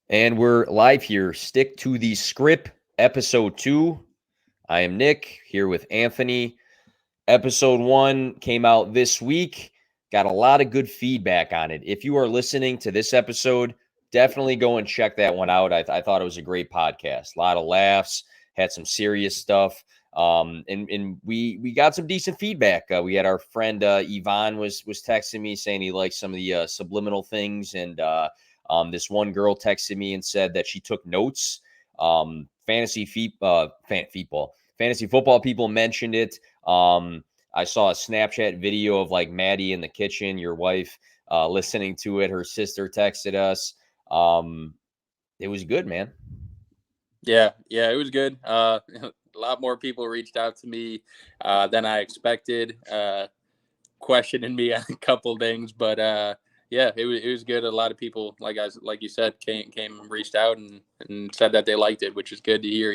And we're live here. Stick to the Skrip, episode 2. I am Nick here with Anthony. Episode 1 came out this week. Got a lot of good feedback on it. If you are listening to this episode, definitely go and check that one out. I thought it was a great podcast. A lot of laughs, had some serious stuff. And we got some decent feedback. We had our friend Yvonne was texting me saying he liked some of the subliminal things, and this one girl texted me and said that she took notes. Fantasy football people mentioned it. I saw a Snapchat video of like Maddie in the kitchen, your wife, listening to it. Her sister texted us. It was good, man. Yeah, it was good. A lot more people reached out to me than I expected, questioning me on a couple things, but yeah, it was good. A lot of people, like you said, came and reached out and said that they liked it, which is good to hear.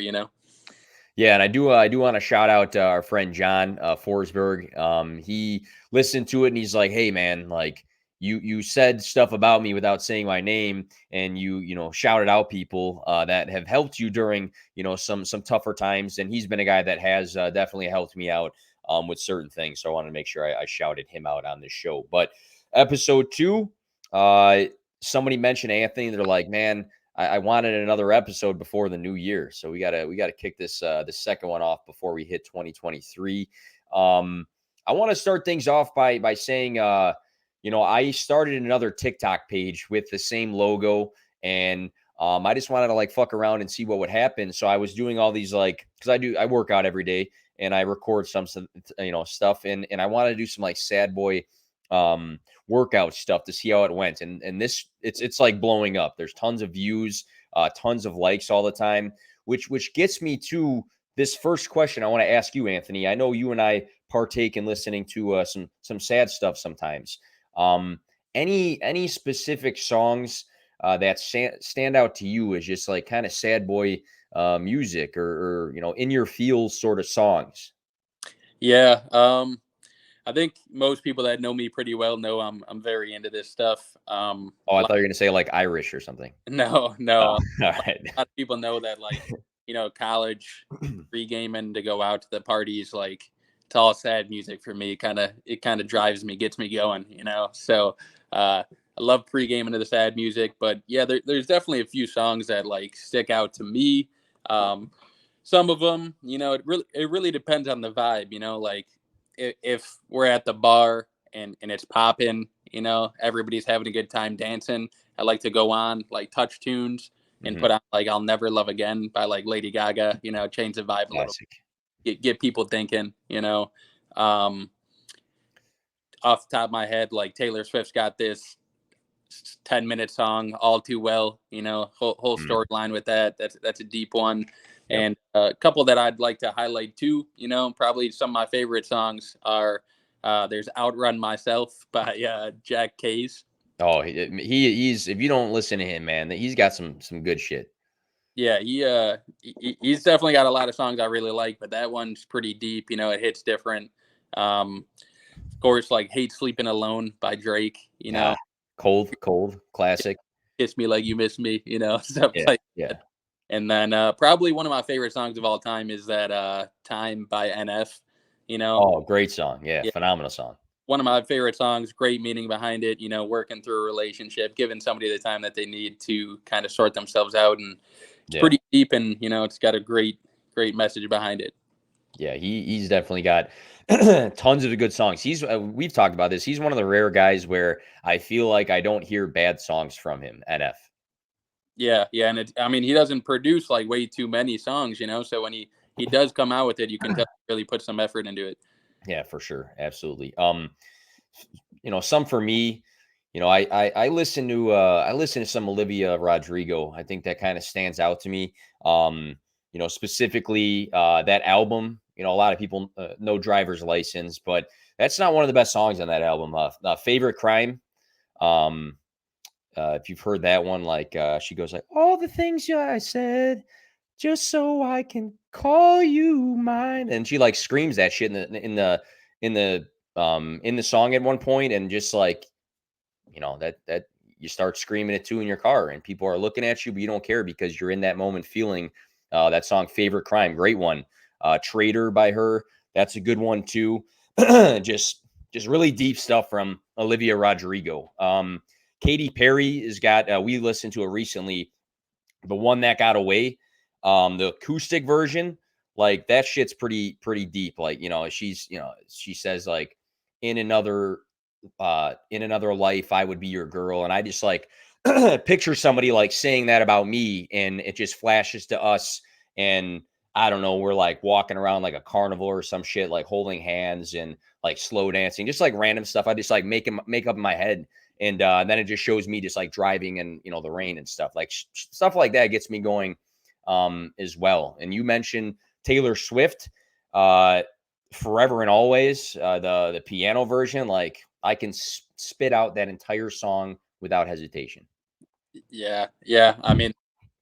Yeah, and I do want to shout out our friend John Forsberg. He listened to it and he's like, "Hey, man, like you said stuff about me without saying my name, and you shouted out people that have helped you during some tougher times." And he's been a guy that has definitely helped me out with certain things. So I wanted to make sure I shouted him out on this show. But episode 2, uh, somebody mentioned Anthony. They're like, "Man, I wanted another episode before the new year, so we gotta kick this the second one off before we hit 2023. I want to start things off by saying, I started another TikTok page with the same logo, and I just wanted to like fuck around and see what would happen. So I was doing all these because I work out every day and I record some stuff, and I wanted to do some like sad boy workout stuff to see how it went. And this it's like blowing up. There's tons of views, tons of likes all the time, which gets me to this first question I want to ask you, Anthony. I know you and I partake in listening to some sad stuff sometimes. Um, any specific songs that stand out to you as just like kind of sad boy music, or in your feels sort of songs? Yeah. I think most people that know me pretty well know I'm very into this stuff. Oh, I thought you were gonna say like Irish or something. No, Oh, no. all right. A lot of people know that, college pre-gaming to go out to the parties, like it's all sad music for me. It kind of drives me, gets me going. So I love pre-gaming to the sad music, but yeah, there's definitely a few songs that like stick out to me. Some of them, it really depends on the vibe. Like if we're at the bar and it's popping, everybody's having a good time dancing. I like to go on like touch tunes and Mhm. put on like "I'll Never Love Again" by like Lady Gaga. Change the vibe a little, Classic. get people thinking. Um, Off the top of my head, like Taylor Swift's got this 10-minute song, "All Too Well." Whole Mm. storyline with that. That's a deep one. Yep. And a couple that I'd like to highlight too. Probably some of my favorite songs are there's "Outrun Myself" by Jack Case. Oh, he's if you don't listen to him, man, he's got some good shit. Yeah, he's definitely got a lot of songs I really like, but that one's pretty deep. It hits different. Of course, like "Hate Sleeping Alone" by Drake. Ah, cold, classic. "Kiss Me Like You Miss Me." Stuff Yeah, like yeah. that. And then probably one of my favorite songs of all time is that "Time" by NF. You know, Oh, great song. Yeah, yeah, phenomenal song. one of my favorite songs. Great meaning behind it. Working through a relationship, giving somebody the time that they need to kind of sort themselves out, and it's Yeah, pretty deep, and it's got a great message behind it. yeah. He's definitely got tons of good songs. We've talked about this. He's one of the rare guys where I feel like I don't hear bad songs from him. NF. Yeah, and I mean, he doesn't produce like way too many songs. So when he does come out with it, you can tell he really put some effort into it. Yeah, for sure. Absolutely. Some for me, I listen to some Olivia Rodrigo. I think that kind of stands out to me. Specifically that album. A lot of people know Driver's License, but that's not one of the best songs on that album. Favorite Crime. Um, if you've heard that one, like she goes like, "All the things I said, just so I can call you mine," and she like screams that shit in the song at one point, and just like that you start screaming it too in your car, and people are looking at you, but you don't care because you're in that moment feeling that song. Favorite Crime, great one. Traitor by her, that's a good one too. Just really deep stuff from Olivia Rodrigo. Katy Perry has got, we listened to it recently, the one that got away, the acoustic version, like that shit's pretty deep. Like, she says like, in another in another life I would be your girl. And I just like picture somebody like saying that about me, and it just flashes to us. And I don't know, we're like walking around like a carnival or some shit, like holding hands and like slow dancing, just like random stuff. I just like make up in my head. And then it just shows me just like driving and the rain and stuff like stuff like that gets me going as well. And you mentioned Taylor Swift, Forever and Always, the piano version. Like I can spit out that entire song without hesitation. Yeah. I mean,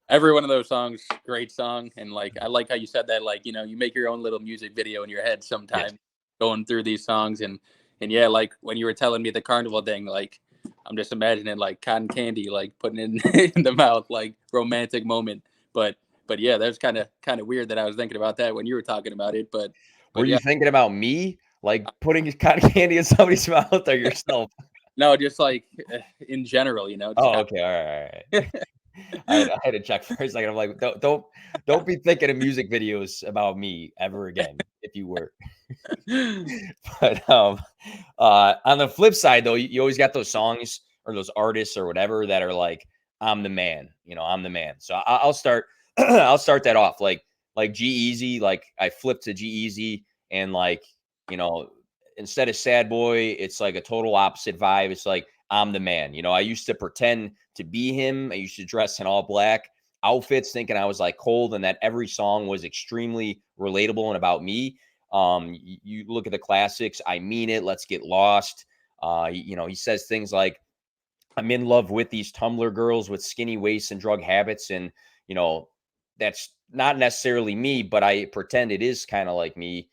every one of those songs, great song. And like, I like how you said that, like, you make your own little music video in your head Yes. sometimes going through these songs. And yeah, like when you were telling me the carnival thing, like, I'm just imagining like cotton candy, like putting it in the mouth, like romantic moment. But yeah, that's kind of weird that I was thinking about that when you were talking about it. Were But you yeah, thinking about me, like putting cotton candy in somebody's mouth, or yourself? no, just like in general, just Oh, kind okay. All of. right. I had to check for a second. I'm like, don't be thinking of music videos about me ever again if you were. But on the flip side, though, you always got those songs or those artists or whatever that are like, I'm the man. I'm the man. So I'll start. I'll start that off like G Easy. Like I flipped to G Easy, and like you know instead of sad boy, it's like a total opposite vibe. It's like I'm the man. I used to pretend to be him. I used to dress in all black outfits, thinking I was like cold, and that every song was extremely relatable and about me. You look at the classics, I Mean It, Let's Get Lost. He says things like, I'm in love with these Tumblr girls with skinny waists and drug habits. And, you know, that's not necessarily me, but I pretend it is kind of like me.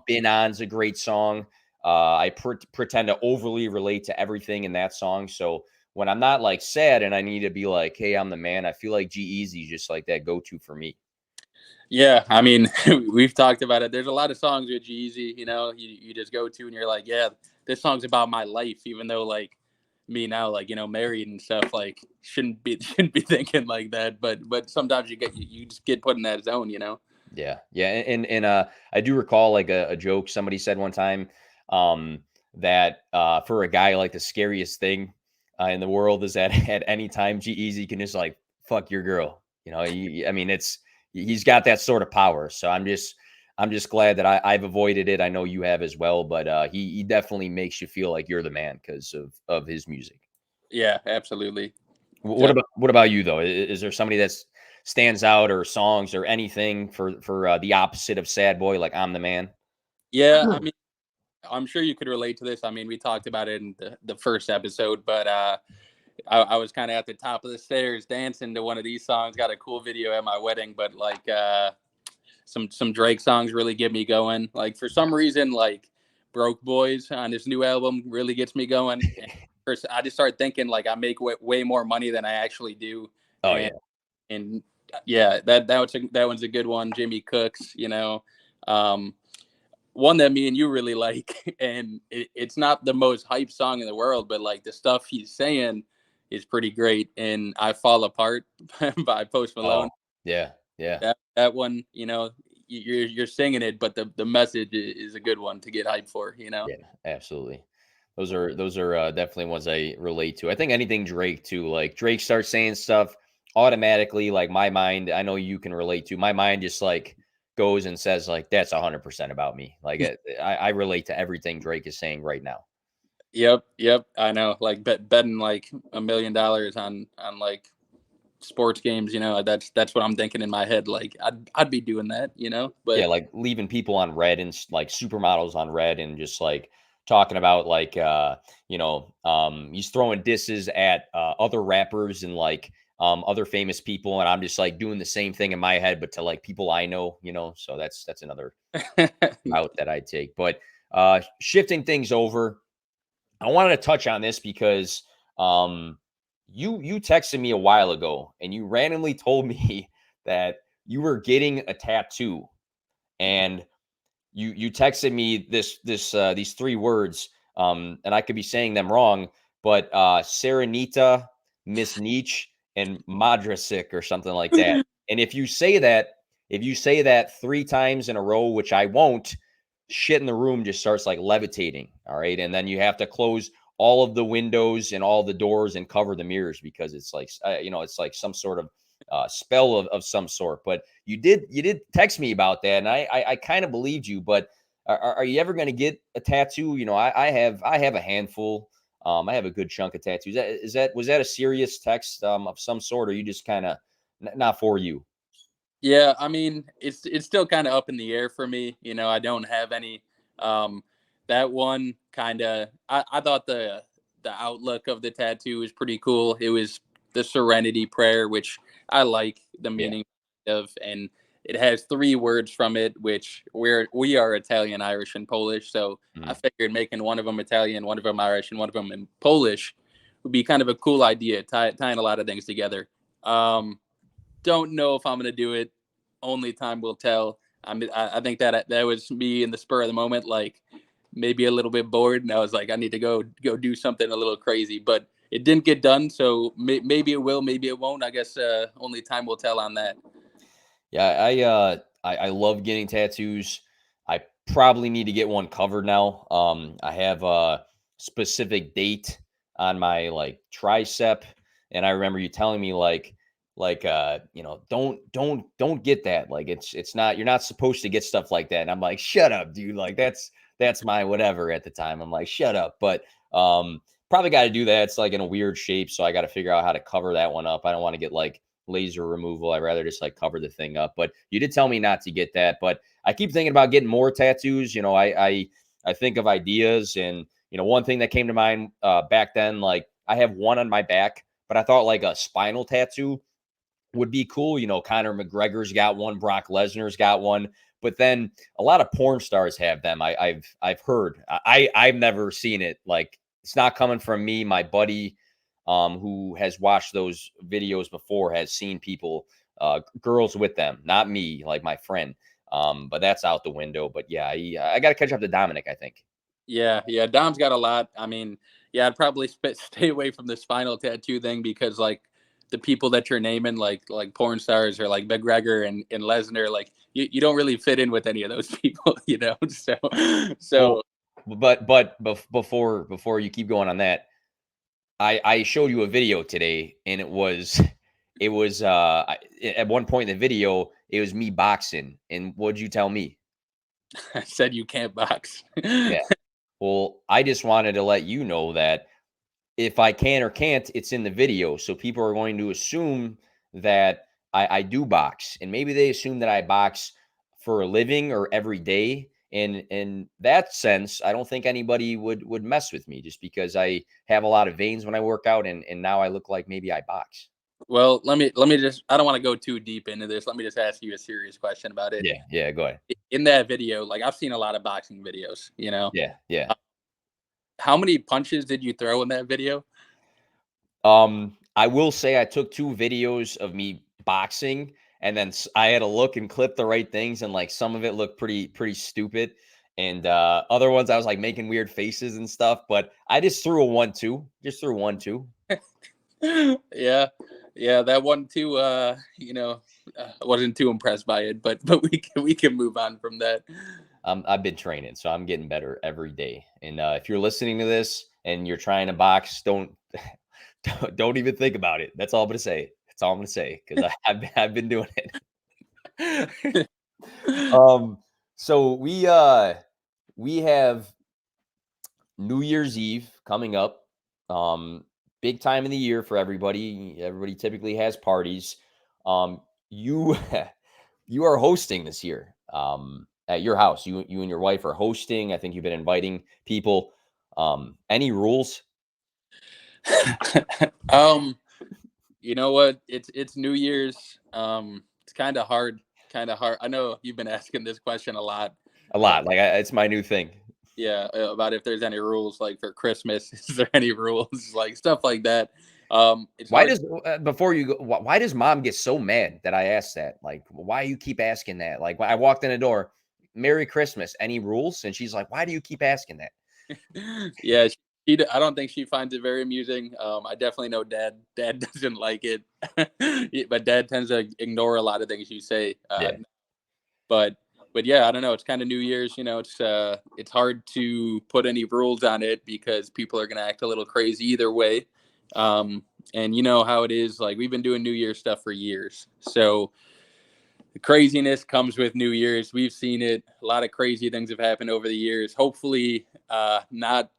Been On's a great song. I pretend to overly relate to everything in that song. So when I'm not like sad and I need to be like, hey, I'm the man, I feel like G Easy just like that go to for me. Yeah, I mean, we've talked about it. There's a lot of songs with Jeezy, you just go to and you're like, yeah, this song's about my life, even though like me now, like, married and stuff, like shouldn't be thinking like that. But sometimes you just get put in that zone. Yeah, yeah, and I do recall like a joke somebody said one time, um, that for a guy, like the scariest thing in the world is that at any time G-Eazy can just like fuck your girl. I mean, he's got that sort of power. So I'm just glad that I've avoided it. I know you have as well, but he definitely makes you feel like you're the man because of his music. Yeah, absolutely. What about you though? Is there somebody that's stands out, or songs or anything for the opposite of sad boy, like I'm the man? Yeah, I mean, I'm sure you could relate to this. I mean, we talked about it in the first episode, but I was kind of at the top of the stairs dancing to one of these songs. Got a cool video at my wedding, but like some Drake songs really get me going. Like for some reason, like Broke Boys on his new album really gets me going. And first, I just started thinking like I make way more money than I actually do, Oh and yeah. and yeah, that one's a good one. Jimmy Cooks, um, one that me and you really like, and it's not the most hype song in the world, but like the stuff he's saying is pretty great. And I Fall Apart by Post Malone. Oh yeah. Yeah. That one, you're singing it, but the message is a good one to get hyped for. Yeah. Absolutely. Those are definitely ones I relate to. I think anything Drake too. Like Drake starts saying stuff automatically, like my mind. I know you can relate to. My mind just like goes and says like that's 100% about me. Like I relate to everything Drake is saying right now. Yep. I know. Like betting like $1 million on like sports games. That's what I'm thinking in my head. Like I'd be doing that. Yeah, But like leaving people on red and like supermodels on red, and just like talking about like he's throwing disses at other rappers and like other famous people, and I'm just like doing the same thing in my head but to like people I know. So that's another route that I take. But shifting things over, I wanted to touch on this because um you texted me a while ago and you randomly told me that you were getting a tattoo, and you texted me these three words, and I could be saying them wrong, but Serenita, Miss Nietzsche, and Madrasik or something like that. And if you say that three times in a row, which I won't, shit in the room just starts like levitating. All right. And then you have to close all of the windows and all the doors and cover the mirrors because it's like, it's like some sort of spell of some sort. But you did text me about that, and I kind of believed you. But are you ever going to get a tattoo? I have a handful. I have a good chunk of tattoos. Was that a serious text of some sort, or you just kind of not for you? Yeah, I mean, it's still kind of up in the air for me. I don't have any. Um, that one kind of, I thought the outlook of the tattoo was pretty cool. It was the Serenity Prayer, which I like the Yeah. meaning of, and it has three words from it, which we are Italian, Irish, and Polish. So I Mhm. figured making one of them Italian, one of them Irish, and one of them in Polish would be kind of a cool idea, tying a lot of things together. Don't know if I'm going to do it. Only time will tell. I think that was me in the spur of the moment, like maybe a little bit bored, and I was like, I need to go do something a little crazy, but it didn't get done. So maybe it will, maybe it won't. I guess only time will tell on that. Yeah, I love getting tattoos. I probably need to get one covered now. I have a specific date on my like tricep, and I remember you telling me don't get that. Like it's not you're not supposed to get stuff like that. And I'm like, shut up, dude. Like that's my whatever at the time. I'm like, shut up. But probably got to do that. It's like in a weird shape, so I got to figure out how to cover that one up. I don't want to get like laser removal. I'd rather just like cover the thing up. But you did tell me not to get that. But I keep thinking about getting more tattoos. I think of ideas, and one thing that came to mind back then, like I have one on my back, but I thought like a spinal tattoo would be cool. Conor McGregor's got one, Brock Lesnar's got one, but then a lot of porn stars have them. I've heard. I've never seen it. Like it's not coming from me. My buddy, who has watched those videos before, has seen people, girls with them. Not me, like my friend. But that's out the window. But yeah, I got to catch up to Dominic, I think. Yeah. Dom's got a lot. I mean, yeah, I'd probably stay away from the spinal tattoo thing because like the people that you're naming, like porn stars or like McGregor and Lesnar, like you don't really fit in with any of those people, So, Well, so before you keep going on that, I showed you a video today, and at one point in the video it was me boxing, and what'd you tell me? I said you can't box. Yeah. Well, I just wanted to let you know that if I can or can't, it's in the video. So people are going to assume that I do box, and maybe they assume that I box for a living or every day. And in that sense, I don't think anybody would mess with me just because I have a lot of veins when I work out, and now I look like maybe I box. Well, let me just. I don't want to go too deep into this. Let me just ask you a serious question about it. Yeah, yeah, go ahead. In that video, like I've seen a lot of boxing videos. Yeah, yeah. Uh, how many punches did you throw in that video? I will say I took two videos of me boxing, and then I had to look and clip the right things, and like some of it looked pretty stupid, and other ones I was like making weird faces and stuff. But I just threw a 1-2, just threw 1-2. Yeah, yeah, that one too. I wasn't too impressed by it, but we can move on from that. I've been training, so I'm getting better every day. And if you're listening to this and you're trying to box, don't even think about it. That's all I'm gonna say. That's all I'm gonna say because I've been doing it. um, so we have New Year's Eve coming up. Um, Big time in the year for everybody. Everybody typically has parties. You you are hosting this year. At your house. You and your wife are hosting. I think you've been inviting people. Any rules? um, you know what? It's New Year's. It's kind of hard. I know you've been asking this question a lot. A lot. Like it's my new thing. Yeah, about if there's any rules like for Christmas. Is there any rules like stuff like that? It's Why hard. does before you go, why does mom get so mad that I asked that? Like, why you keep asking that? Like, when I walked in the door, Merry Christmas. Any rules? And she's like, why do you keep asking that? Yeah, I don't think she finds it very amusing. I definitely know Dad doesn't like it, but Dad tends to ignore a lot of things you say. Yeah. But yeah, I don't know. It's kind of New Year's, you know. It's hard to put any rules on it because people are gonna act a little crazy either way. Um, and you know how it is. Like we've been doing New Year's stuff for years, so the craziness comes with New Year's. We've seen it. A lot of crazy things have happened over the years. Hopefully, not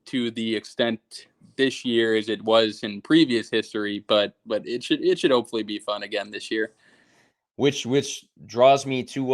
to the extent this year as it was in previous history, but it should hopefully be fun again this year. Which draws me to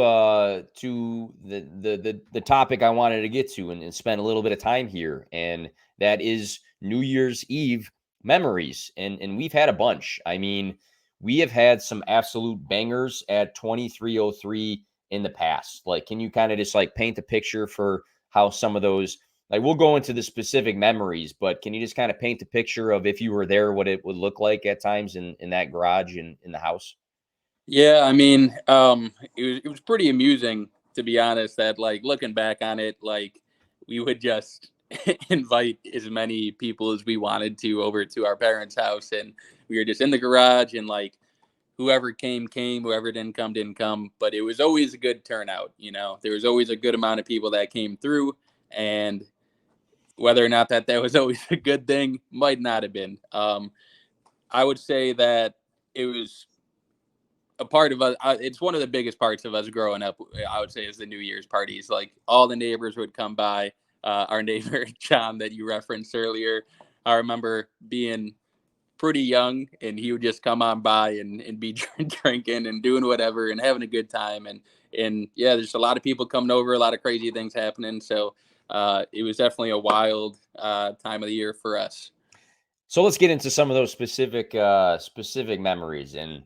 the topic I wanted to get to and spend a little bit of time here, and that is New Year's Eve memories. And we've had a bunch. I mean, we have had some absolute bangers at 2303 in the past. Like, can you kind of just like paint the picture for how some of those, like, we'll go into the specific memories, but can you just kind of paint the picture of if you were there, what it would look like at times in that garage and in the house? Yeah, I mean, it was pretty amusing to be honest. That like looking back on it, like we would just invite as many people as we wanted to over to our parents' house, and we were just in the garage, and like whoever came, whoever didn't come. But it was always a good turnout. You know, there was always a good amount of people that came through, and whether or not that was always a good thing might not have been. I would say that it was a part of us. It's one of the biggest parts of us growing up. I would say is the New Year's parties. Like all the neighbors would come by. Our neighbor John that you referenced earlier, I remember being pretty young, and he would just come on by and be drinking and doing whatever and having a good time. And yeah, there's a lot of people coming over, a lot of crazy things happening. So it was definitely a wild time of the year for us. So let's get into some of those specific memories. And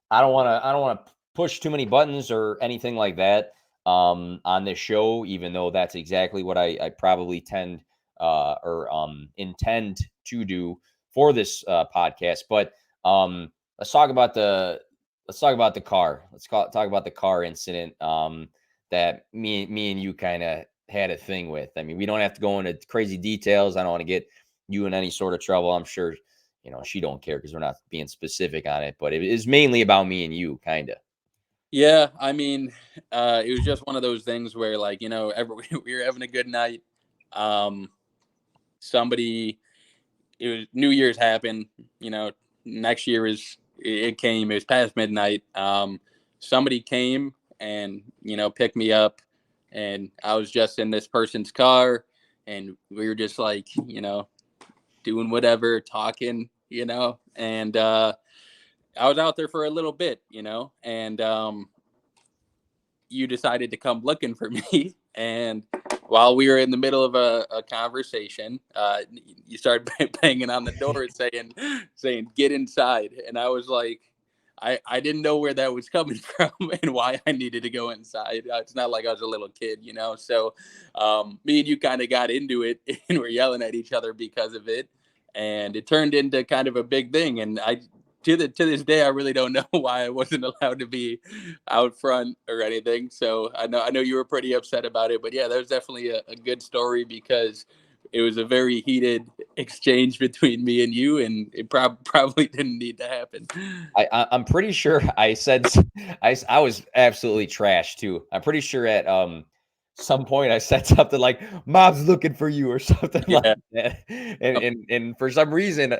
I don't want to push too many buttons or anything like that on this show, even though that's exactly what I probably tend or intend to do for this podcast. But let's talk about the car. Talk about the car incident that me and you kind of had a thing with. I mean, we don't have to go into crazy details. I don't want to get you in any sort of trouble. I'm sure she don't care because we're not being specific on it, but it is mainly about me and you, kind of. Yeah, I mean, it was just one of those things where, like, you know, we were having a good night. Um, somebody, it was New Year's happened. You know, next year it came. It was past midnight. Somebody came and picked me up, and I was just in this person's car, and we were just like doing whatever, talking, and I was out there for a little bit, and you decided to come looking for me. And while we were in the middle of a conversation, you started banging on the door saying, "Get inside." And I was like, I didn't know where that was coming from and why I needed to go inside. It's not like I was a little kid, So me and you kind of got into it and we're yelling at each other because of it. And it turned into kind of a big thing. And to this day, I really don't know why I wasn't allowed to be out front or anything. So I know you were pretty upset about it, but yeah, that was definitely a good story because it was a very heated exchange between me and you, and it probably didn't need to happen. I'm pretty sure I said I was absolutely trash too. I'm pretty sure at some point I said something like "Mom's looking for you" or something like Yeah. that, and for some reason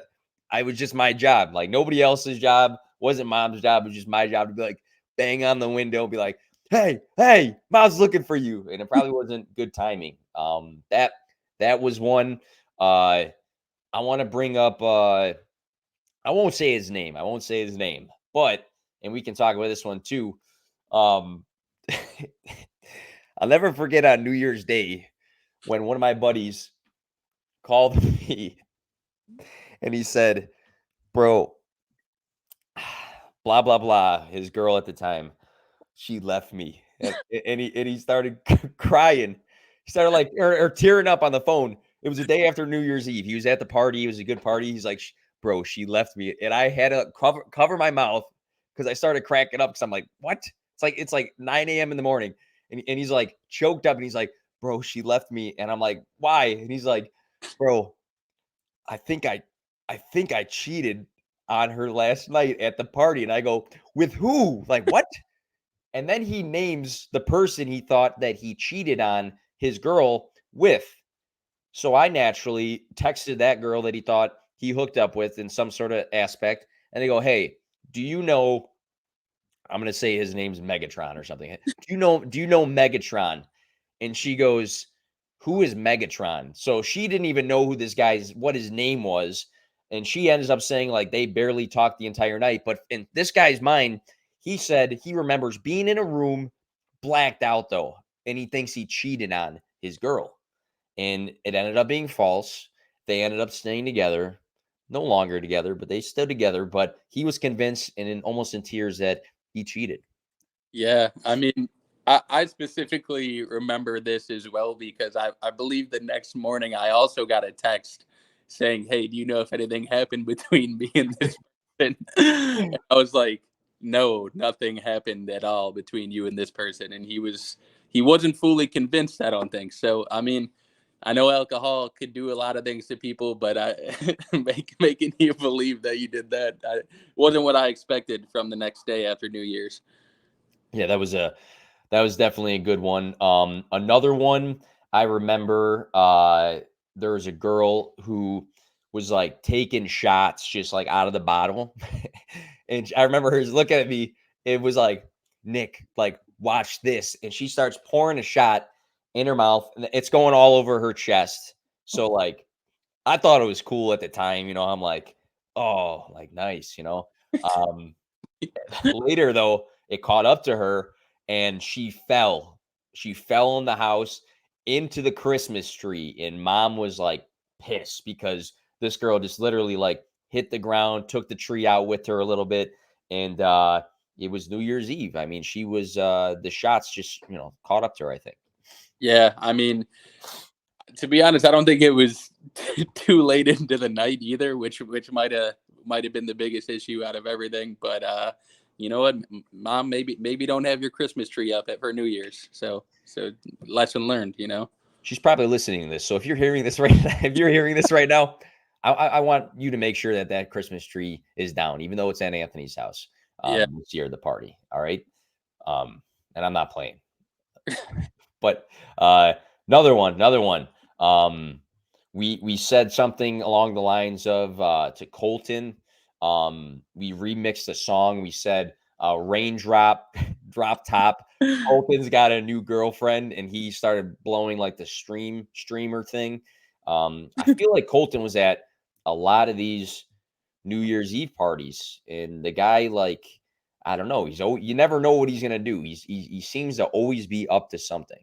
I was just my job. Like nobody else's job wasn't Mom's job. It was just my job to be like bang on the window, be like, "Hey, Mom's looking for you," and it probably wasn't good timing. That was one. Uh, I want to bring up. I won't say his name. I won't say his name, but and we can talk about this one too. Um, I'll never forget on New Year's Day when one of my buddies called me and he said, "Bro, blah blah blah." His girl at the time, she left me, and he started crying. He started like or tearing up on the phone. It was the day after New Year's Eve. He was at the party. It was a good party. He's like, bro, she left me. And I had to cover my mouth because I started cracking up because I'm like, what? It's like 9 a.m. in the morning. And he's like choked up and he's like, bro, she left me. And I'm like, why? And he's like, bro, I think I I think I cheated on her last night at the party. And I go, with who? Like, what? And then he names the person he thought that he cheated on his girl with. So I naturally texted that girl that he thought he hooked up with in some sort of aspect. And they go, hey, do you know? I'm going to say his name's Megatron or something. Do you know Megatron? And she goes, who is Megatron? So she didn't even know who this guy's, what his name was. And she ends up saying like they barely talked the entire night. But in this guy's mind, he said he remembers being in a room blacked out though. And he thinks he cheated on his girl. And it ended up being false. They ended up staying together, no longer together, but they stood together. But he was convinced and almost in tears that he cheated. Yeah, I mean, I specifically remember this as well because I believe the next morning I also got a text saying, "Hey, do you know if anything happened between me and this person?" And I was like, "No, nothing happened at all between you and this person." And he wasn't fully convinced, I don't think. So, I mean, I know alcohol could do a lot of things to people, but making you believe that you did that wasn't what I expected from the next day after New Year's. Yeah, that was definitely a good one. Another one I remember, there was a girl who was like taking shots just like out of the bottle. And I remember her looking at me. It was like, Nick, like, watch this. And she starts pouring a shot in her mouth, and it's going all over her chest. So like I thought it was cool at the time, I'm like, oh, like nice. Um, Later, though, it caught up to her and she fell. She fell in the house into the Christmas tree. And mom was like pissed because this girl just literally like hit the ground, took the tree out with her a little bit. And it was New Year's Eve. I mean, she was the shots just, caught up to her, I think. Yeah, I mean, to be honest, I don't think it was too late into the night either, which might have been the biggest issue out of everything. But you know what, mom, maybe don't have your Christmas tree up at for New Year's. So lesson learned. She's probably listening to this. So if you're hearing this right if you're hearing this right now, I want you to make sure that that Christmas tree is down, even though it's at Anthony's house Yeah, this year at the party. All right. Um, and I'm not playing. But another one. Um, we said something along the lines of to Colton. We remixed the song. We said raindrop, drop top. Colton's got a new girlfriend, and he started blowing like the streamer thing. I feel like Colton was at a lot of these New Year's Eve parties, and the guy like I don't know. You never know what he's gonna do. He seems to always be up to something.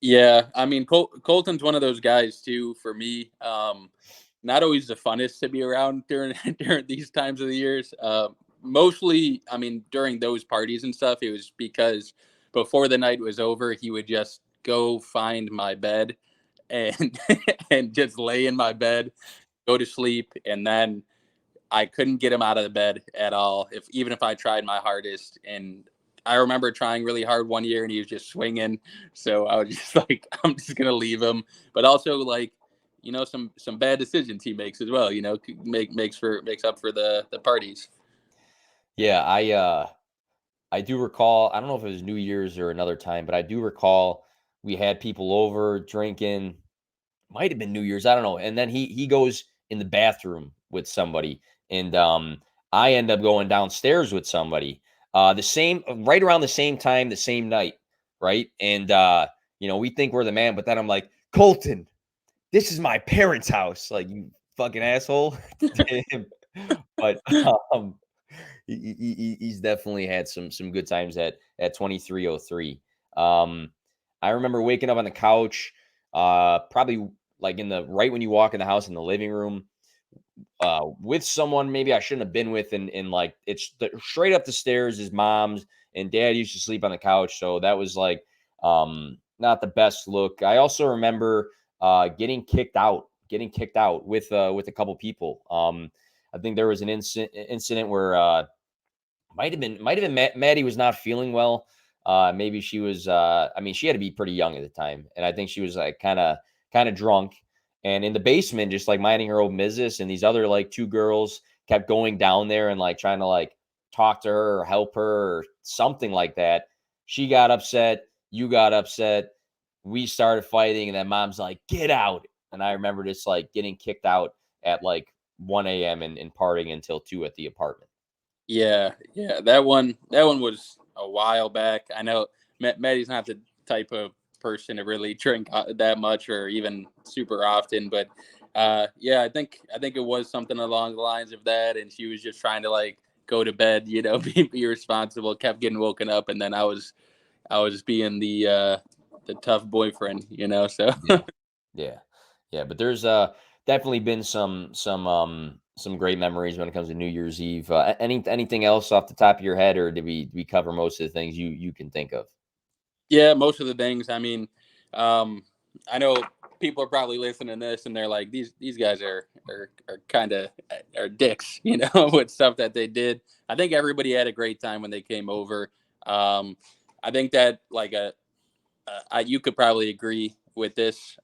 yeah. I mean, Colton's one of those guys too. For me, not always the funnest to be around during during these times of the years. Mostly, I mean, during those parties and stuff, it was because before the night was over, he would just go find my bed and and just lay in my bed, go to sleep, and then I couldn't get him out of the bed at all. Even if I tried my hardest, and I remember trying really hard one year, and he was just swinging. So I was just like, I'm just gonna leave him. But also like, some bad decisions he makes as well. Makes up for the parties. Yeah, I do recall, I don't know if it was New Year's or another time, but I do recall we had people over drinking. Might have been New Year's, I don't know. And then he goes in the bathroom with somebody, and I end up going downstairs with somebody. The same right around the same time, the same night, right? And we think we're the man, but then I'm like, Colton, this is my parents' house. Like, you fucking asshole. To him. But um he's definitely had some good times at 2303. Um, I remember waking up on the couch, probably like in the right when you walk in the house in the living room, with someone maybe I shouldn't have been with, and like it's straight up the stairs. His mom's and dad used to sleep on the couch, so that was like not the best look. I also remember getting kicked out with a couple people. I think there was an incident where might have been Maddie was not feeling well. Maybe she was. I mean, she had to be pretty young at the time, and I think she was like kind of drunk, and in the basement, just like minding her own business. And these other like two girls kept going down there and like trying to like talk to her or help her or something like that. She got upset. You got upset. We started fighting, and then mom's like, "Get out!" And I remember just like getting kicked out at like 1 a.m. and partying until 2 at the apartment. Yeah, yeah, that one was a while back. I know Maddie's not the type of person to really drink that much or even super often, but yeah, I think it was something along the lines of that, and she was just trying to like go to bed, be responsible, kept getting woken up, and then I was being the tough boyfriend, so. Yeah. Yeah. Yeah, but there's definitely been some great memories when it comes to New Year's Eve. Anything else off the top of your head, or did we cover most of the things you can think of? Yeah, most of the things. I mean, um, I know people are probably listening to this and they're like, these guys are kind of are dicks, with stuff that they did. I think everybody had a great time when they came over. I think that like you could probably agree with this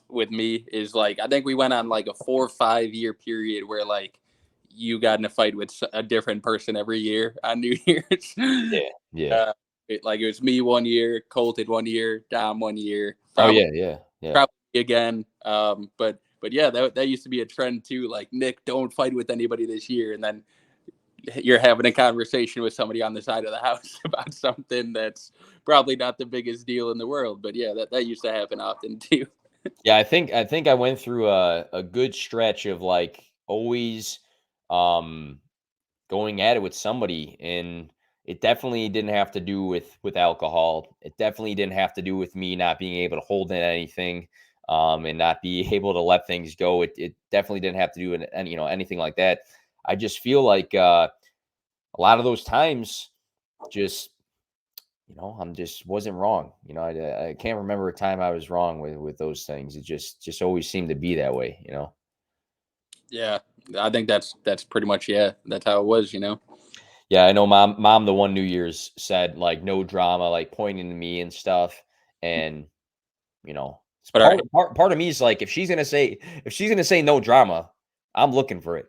with me is like I think we went on like a 4 or 5 year period where like you got in a fight with a different person every year on New Year's. Yeah. Yeah. uh, it was me 1 year, Colton 1 year, Dom 1 year, Oh probably yeah, yeah, yeah. probably again. But yeah, that used to be a trend too. Like Nick, don't fight with anybody this year, and then you're having a conversation with somebody on the side of the house about something that's probably not the biggest deal in the world. But yeah, that used to happen often too. Yeah, I think I went through a good stretch of like always um going at it with somebody, and it definitely didn't have to do with alcohol. It definitely didn't have to do with me not being able to hold in anything, and not be able to let things go. It definitely didn't have to do with anything like that. I just feel like a lot of those times just I'm just wasn't wrong. I can't remember a time I was wrong with those things. It just always seemed to be that way. Yeah, I think that's pretty much, yeah. That's how it was. Yeah, I know mom the one New Year's said like no drama, like pointing to me and stuff. And it's But all right. part of me is like if she's gonna say no drama, I'm looking for it.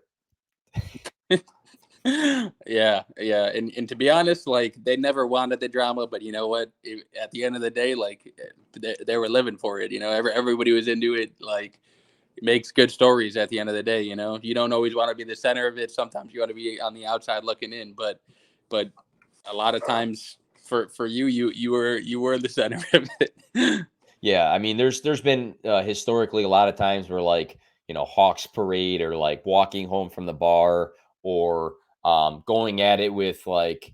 Yeah, yeah, and to be honest, like they never wanted the drama, but you know what? At the end of the day, like they were living for it. Everybody was into it. Like it makes good stories at the end of the day. You don't always want to be the center of it. Sometimes you want to be on the outside looking in, but a lot of times for you were the center of it. Yeah, I mean, there's been historically a lot of times where like Hawks parade or like walking home from the bar or going at it with like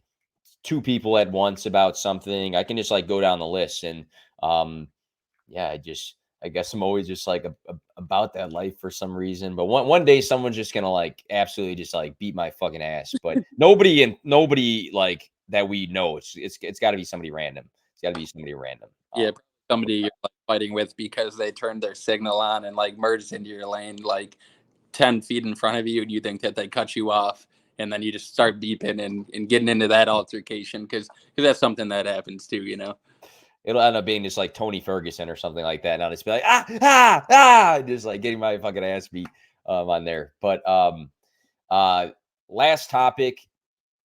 two people at once about something. I can just like go down the list and um, yeah, I guess I'm always just like about that life for some reason. But one day someone's just gonna like absolutely just like beat my fucking ass. But nobody like that we know. It's got to be somebody random. It's got to be somebody random. Yeah, somebody you're like fighting with because they turned their signal on and like merged into your lane like 10 feet in front of you, and you think that they cut you off, and then you just start beeping and getting into that altercation because that's something that happens too. It'll end up being just like Tony Ferguson or something like that. And I'll just be like, just like getting my fucking ass beat on there. But uh, last topic,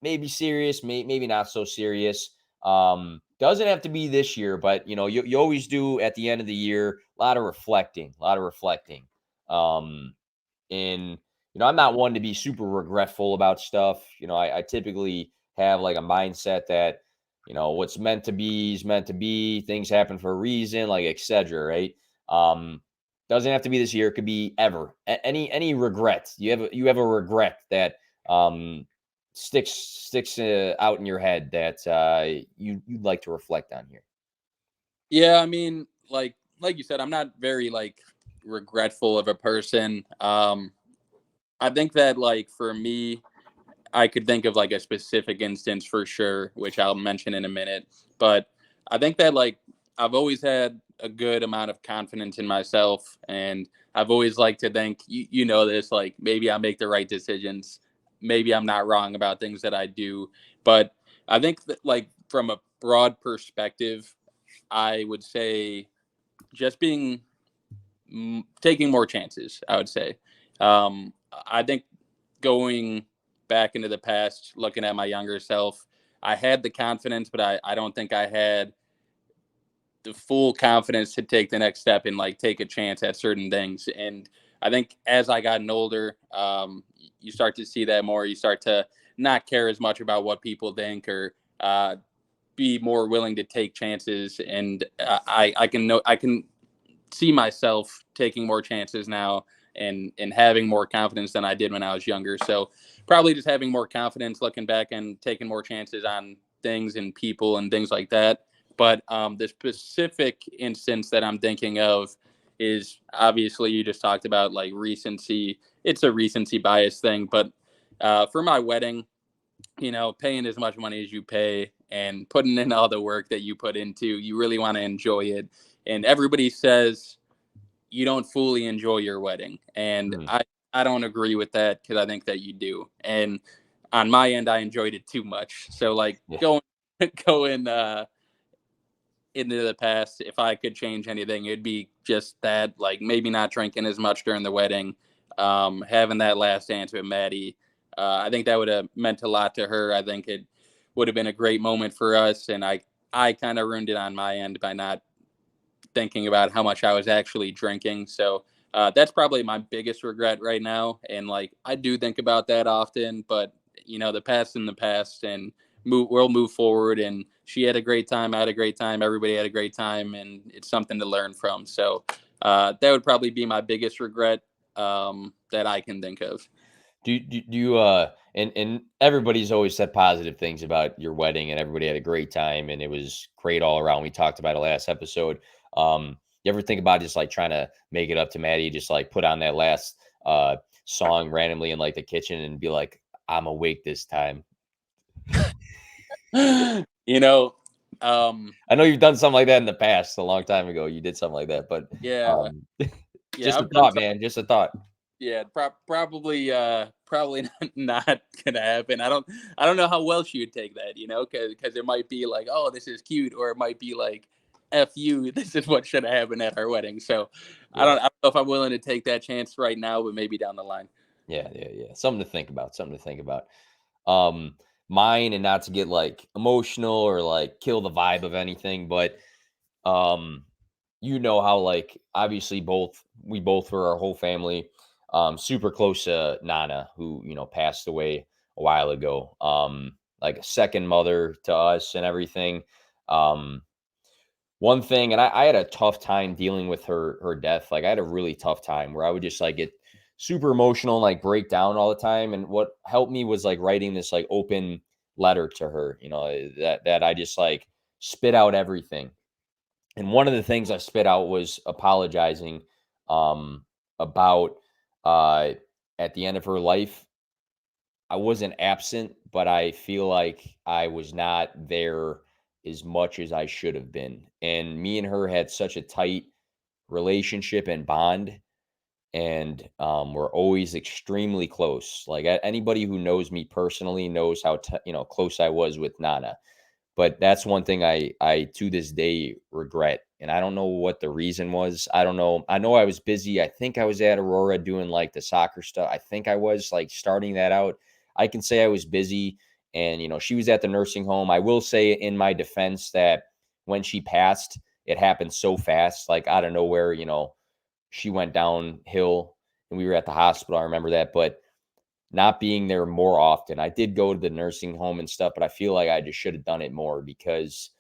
maybe serious, maybe not so serious. Doesn't have to be this year, but you always do at the end of the year, a lot of reflecting, a lot of reflecting. And I'm not one to be super regretful about stuff. I typically have like a mindset that what's meant to be is meant to be. Things happen for a reason, like etc. Right? Doesn't have to be this year. It could be ever. Any regret you have a regret that sticks out in your head that you'd like to reflect on here. Yeah, I mean, like you said, I'm not very like regretful of a person. I think that like for me, I could think of like a specific instance for sure, which I'll mention in a minute. But I think that like I've always had a good amount of confidence in myself, and I've always liked to think, you know this, like maybe I make the right decisions, maybe I'm not wrong about things that I do, but I think that like from a broad perspective, I would say just being taking more chances. I would say, I think going back into the past, looking at my younger self, I had the confidence, but I don't think I had the full confidence to take the next step and like take a chance at certain things. And I think as I gotten older, you start to see that more. You start to not care as much about what people think, or be more willing to take chances. And I can see myself taking more chances now, and having more confidence than I did when I was younger. So probably just having more confidence, looking back and taking more chances on things and people and things like that. But the specific instance that I'm thinking of is obviously you just talked about like recency. It's a recency bias thing, but for my wedding, paying as much money as you pay and putting in all the work that you put into, you really want to enjoy it. And everybody says you don't fully enjoy your wedding. And Mm. I don't agree with that, because I think that you do. And on my end, I enjoyed it too much. So like Yeah. going into the past, if I could change anything, it'd be just that, like maybe not drinking as much during the wedding, having that last dance with Maddie. I think that would have meant a lot to her. I think it would have been a great moment for us, and I kind of ruined it on my end by not thinking about how much I was actually drinking. So that's probably my biggest regret right now. And like I do think about that often, but the past in the past, and we'll move forward. And she had a great time. I had a great time. Everybody had a great time, and it's something to learn from. So that would probably be my biggest regret, that I can think of. Do you and everybody's always said positive things about your wedding, and everybody had a great time and it was great all around. We talked about it last episode. You ever think about just like trying to make it up to Maddie, just like put on that last song randomly in like the kitchen and be like, I'm awake this time? you know, um, I know you've done something like that in the past, a long time ago. You did something like that, but yeah, yeah, just a I've done thought, man. Just a thought. Yeah, probably not gonna happen. I don't know how well she would take that, because it might be like, oh, this is cute, or it might be like, f you, this is what should have happened at our wedding. So Yeah. I don't know if I'm willing to take that chance right now, but maybe down the line. Yeah, yeah, yeah. Something to think about. Something to think about. Um, Mine, and not to get like emotional or like kill the vibe of anything, but um, how like obviously we both were our whole family, super close to Nana, who passed away a while ago. Like a second mother to us and everything. Um, One thing, and I had a tough time dealing with her death. Like I had a really tough time where I would just like get super emotional and like break down all the time. And what helped me was like writing this like open letter to her, that I just like spit out everything. And one of the things I spit out was apologizing about uh at the end of her life. I wasn't absent, but I feel like I was not there as much as I should have been. And me and her had such a tight relationship and bond, and we're always extremely close. Like anybody who knows me personally knows how close I was with Nana. But that's one thing I to this day regret, and I don't know what the reason was. I don't know. I know I was busy. I think I was at Aurora doing like the soccer stuff. I think I was like starting that out. I can say I was busy, and she was at the nursing home. I will say in my defense that when she passed, it happened so fast, like out of nowhere. She went downhill, and we were at the hospital. I remember that, but not being there more often. I did go to the nursing home and stuff, but I feel like I just should have done it more because,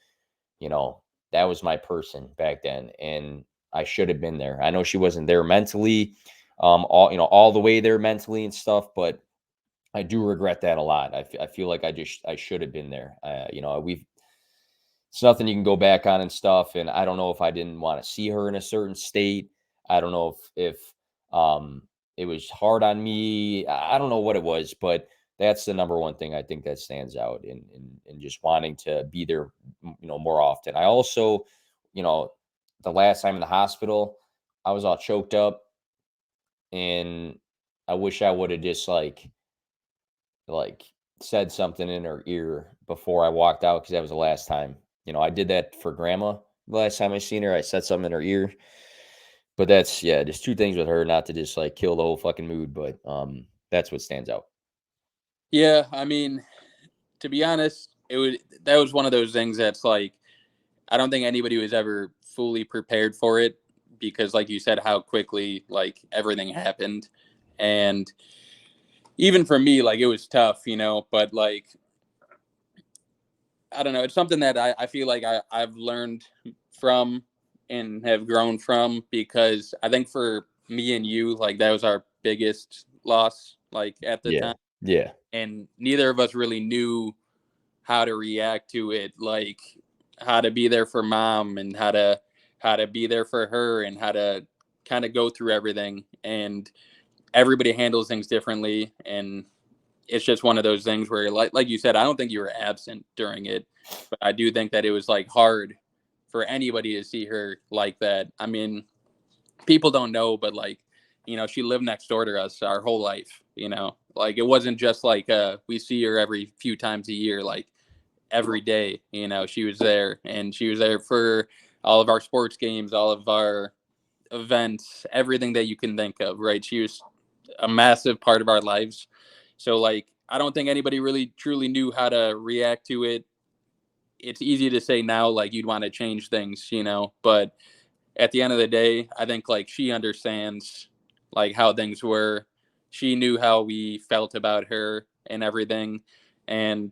you know, that was my person back then, and I should have been there. I know she wasn't there mentally, all the way there mentally and stuff, but I do regret that a lot. I feel like I should have been there. We've it's nothing you can go back on and stuff. And I don't know if I didn't want to see her in a certain state. I don't know if it was hard on me. I don't know what it was, but that's the number one thing I think that stands out in just wanting to be there, more often. I also, you know, the last time in the hospital, I was all choked up, and I wish I would have just like said something in her ear before I walked out because that was the last time. I did that for grandma the last time I seen her. I said something in her ear. But that's yeah, just two things with her, not to just like kill the whole fucking mood, but that's what stands out. Yeah, I mean, to be honest, that was one of those things that's like I don't think anybody was ever fully prepared for it because, like you said, how quickly like everything happened, and even for me, like it was tough, But like I don't know, it's something that I feel like I've learned from and have grown from because I think for me and you, like that was our biggest loss, like at the Yeah. time, Yeah. and neither of us really knew how to react to it, like how to be there for mom and how to be there for her and how to kind of go through everything. And everybody handles things differently, and it's just one of those things where like you said, I don't think you were absent during it, but I do think that it was like hard for anybody to see her like that. I mean, people don't know, but like, she lived next door to us our whole life, like it wasn't just like we see her every few times a year, like every day, she was there, and she was there for all of our sports games, all of our events, everything that you can think of, right? She was a massive part of our lives. So like I don't think anybody really truly knew how to react to it. It's easy to say now like you'd want to change things, but at the end of the day, I think like she understands like how things were. She knew how we felt about her and everything, and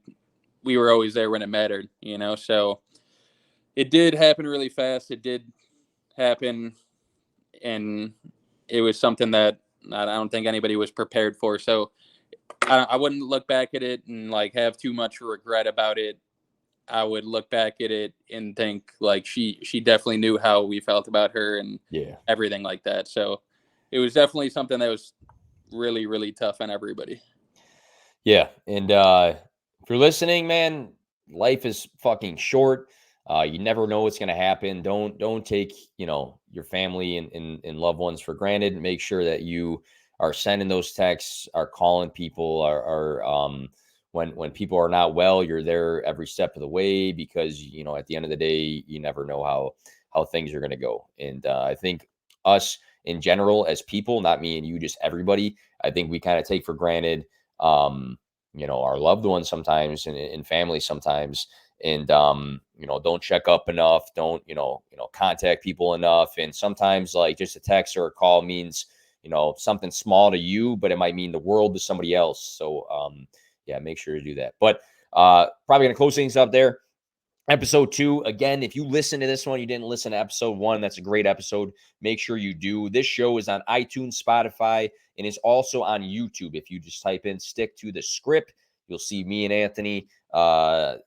we were always there when it mattered, So it did happen really fast. It did happen, and it was something that I don't think anybody was prepared for. So I wouldn't look back at it and like have too much regret about it. I would look back at it and think like she definitely knew how we felt about her and Yeah. everything like that. So it was definitely something that was really really tough on everybody. Yeah. And if you're listening, man, life is fucking short. You never know what's gonna happen. Don't take, your family and loved ones for granted. Make sure that you are sending those texts, are calling people, are when people are not well, you're there every step of the way because at the end of the day, you never know how things are gonna go. And I think us in general as people, not me and you, just everybody, I think we kind of take for granted um our loved ones sometimes and family sometimes, and don't check up enough, don't contact people enough, and sometimes like just a text or a call means something small to you, but it might mean the world to somebody else. So yeah, make sure to do that. But probably gonna close things up there. Episode 2, again, if you listen to this one, you didn't listen to episode 1, that's a great episode. Make sure you do. This show is on iTunes, Spotify, and is also on YouTube. If you just type in Stick to the Script, you'll see me and Anthony, a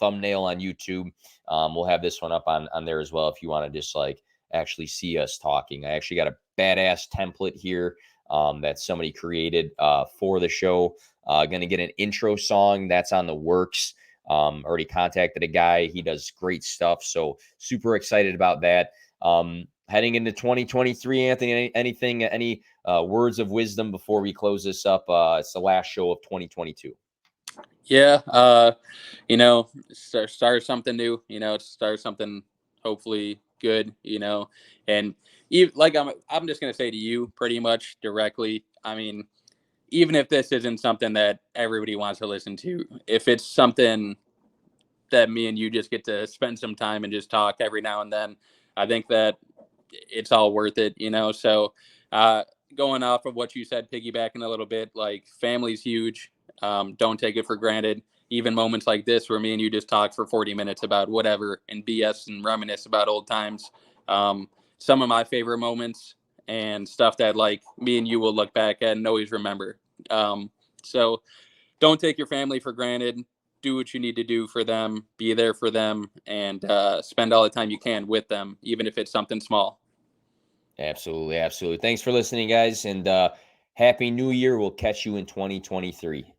thumbnail on YouTube. We'll have this one up on there as well if you want to just like actually see us talking. I actually got a badass template here that somebody created for the show. Going to get an intro song that's on the works. Already contacted a guy. He does great stuff. So super excited about that. Heading into 2023, Anthony, any words of wisdom before we close this up? It's the last show of 2022. Yeah, start something new, start something hopefully good, and like I'm just gonna say to you pretty much directly. I mean, even if this isn't something that everybody wants to listen to, if it's something that me and you just get to spend some time and just talk every now and then, I think that it's all worth it, So, uh, going off of what you said, piggybacking a little bit, like family's huge. Don't take it for granted. Even moments like this, where me and you just talk for 40 minutes about whatever and BS and reminisce about old times. Some of my favorite moments and stuff that like me and you will look back at and always remember. So don't take your family for granted. Do what you need to do for them. Be there for them, and spend all the time you can with them, even if it's something small. Absolutely, absolutely. Thanks for listening, guys, and happy New Year. We'll catch you in 2023.